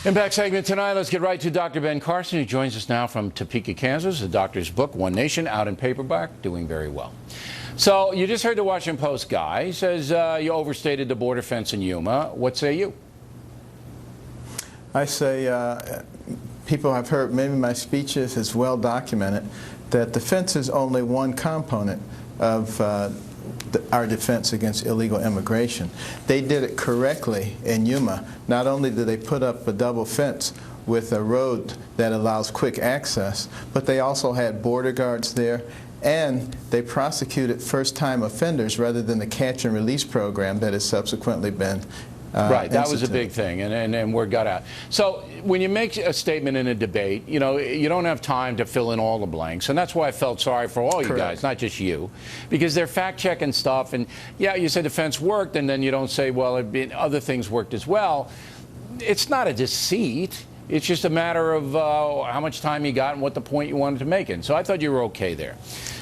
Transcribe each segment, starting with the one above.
Impact segment tonight. Let's get right to Dr. Ben Carson, who joins us now from Topeka, Kansas. The doctor's book, One Nation, out in paperback, doing very well. So you just heard the Washington Post guy. He says you overstated the border fence in Yuma. What say you? I say people have heard maybe my speeches is well documented that the fence is only one component of our defense against illegal immigration. They did it correctly in Yuma. Not only did they put up a double fence with a road that allows quick access, but they also had border guards there, and they prosecuted first-time offenders rather than the catch-and-release program that has subsequently been right, that was a big thing, and word got out. So when you make a statement in a debate, you know, you don't have time to fill in all the blanks, and that's why I felt sorry for all you guys, not just you, because they're fact-checking stuff, and yeah, you say defense worked, and then you don't say, well, other things worked as well. It's not a deceit. It's just a matter of how much time you got and what the point you wanted to make it. So I thought you were okay there.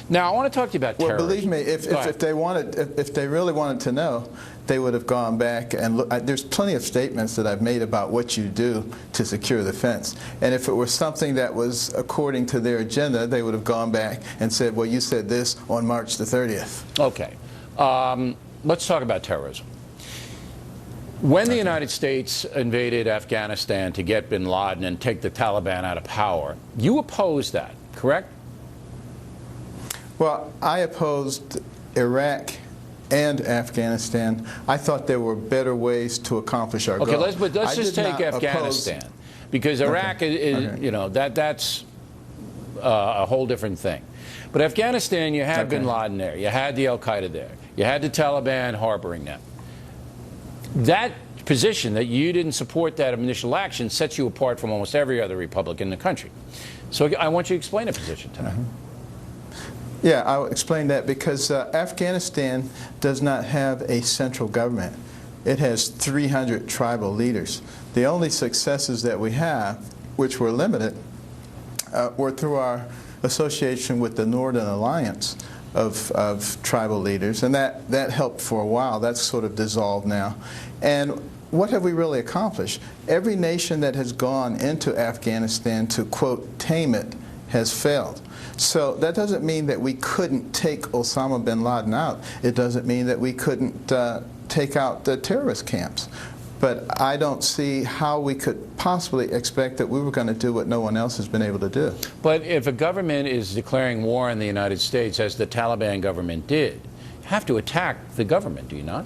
Now I want to talk to you about terrorism. Well, believe me, if they really wanted to know, they would have gone back and look. There's plenty of statements that I've made about what you do to secure the fence. And if it were something that was according to their agenda, they would have gone back and said, well, you said this on March the 30th. Okay. Let's talk about terrorism. When the United States invaded Afghanistan to get bin Laden and take the Taliban out of power, you opposed that, correct? Well, I opposed Iraq and Afghanistan. I thought there were better ways to accomplish our goal. Okay, let's just take Afghanistan, because Iraq is, you know, that's a whole different thing. But Afghanistan, you had bin Laden there, you had the Al-Qaeda there, you had the Taliban harboring them. That position that you didn't support that initial action sets you apart from almost every other Republican in the country. So I want you to explain a position tonight. Yeah, I'll explain that because Afghanistan does not have a central government. It has 300 tribal leaders. The only successes that we have, which were limited, were through our association with the Northern Alliance of tribal leaders, and that helped for a while. That's sort of dissolved now. And what have we really accomplished? Every nation that has gone into Afghanistan to, quote, tame it has failed. So that doesn't mean that we couldn't take Osama bin Laden out. It doesn't mean that we couldn't take out the terrorist camps. But I don't see how we could possibly expect that we were going to do what no one else has been able to do. But if a government is declaring war on the United States, as the Taliban government did, you have to attack the government, do you not?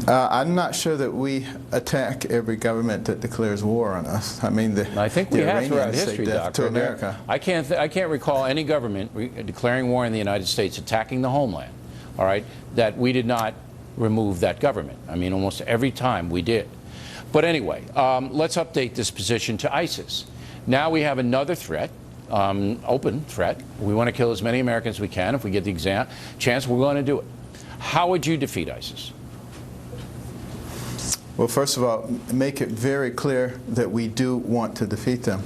I'm not sure that we attack every government that declares war on us. I mean, I think we have throughout history, Doctor. To America. I can't recall any government declaring war on the United States, attacking the homeland, all right, that we did not remove that government. I mean, almost every time we did. But anyway, let's update this position to ISIS. Now we have another threat, open threat. We want to kill as many Americans as we can. If we get the chance, we're going to do it. How would you defeat ISIS? Well, first of all, make it very clear that we do want to defeat them.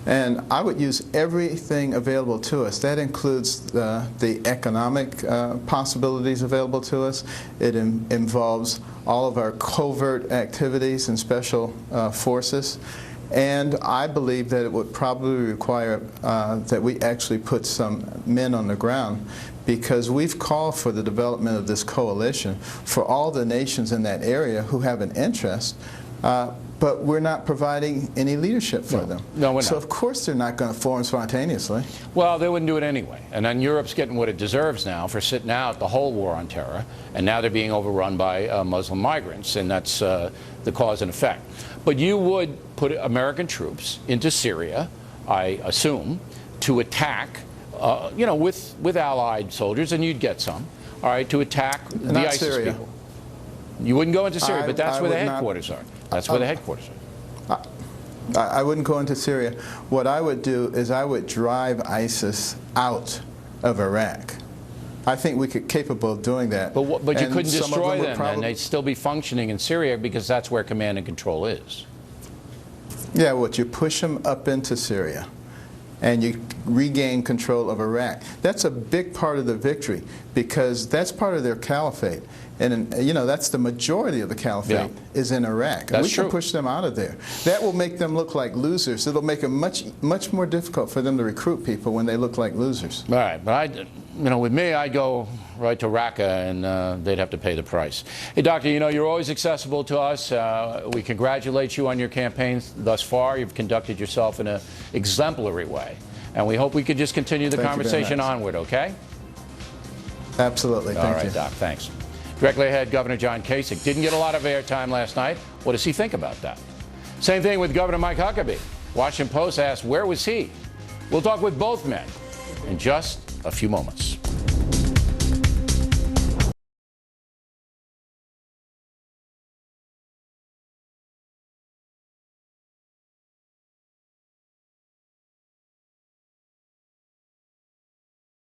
And I would use everything available to us. That includes the economic possibilities available to us. It involves all of our covert activities and special forces. And I believe that it would probably require that we actually put some men on the ground, because we've called for the development of this coalition for all the nations in that area who have an interest, but we're not providing any leadership for them. No, we're not. So of course they're not going to form spontaneously. Well, they wouldn't do it anyway. And then Europe's getting what it deserves now for sitting out the whole war on terror, and now they're being overrun by Muslim migrants, and that's the cause and effect. But you would put American troops into Syria, I assume, to attack, you know, with allied soldiers, and you'd get some, all right, to attack the ISIS people. You wouldn't go into Syria, but that's where the headquarters are. That's where the headquarters are. I wouldn't go into Syria. What I would do is I would drive ISIS out of Iraq. I think we could capable of doing that. But you couldn't destroy them, and they'd still be functioning in Syria, because that's where command and control is. Yeah, you push them up into Syria. and you regain control of Iraq. That's a big part of the victory because that's part of their caliphate. And, you know, that's the majority of the caliphate is in Iraq. And we can push them out of there. That will make them look like losers. It'll make it much more difficult for them to recruit people when they look like losers. All right. But, you know, with me, I'd go right to Raqqa, and they'd have to pay the price. Hey, Doctor, you know, you're always accessible to us. We congratulate you on your campaign thus far. You've conducted yourself in an exemplary way. And we hope we could just continue the conversation onward, okay? Absolutely. Thank you. All right, Doc. Thanks. Directly ahead, Governor John Kasich didn't get a lot of airtime last night. What does he think about that? Same thing with Governor Mike Huckabee. Washington Post asked, where was he? We'll talk with both men in just a few moments.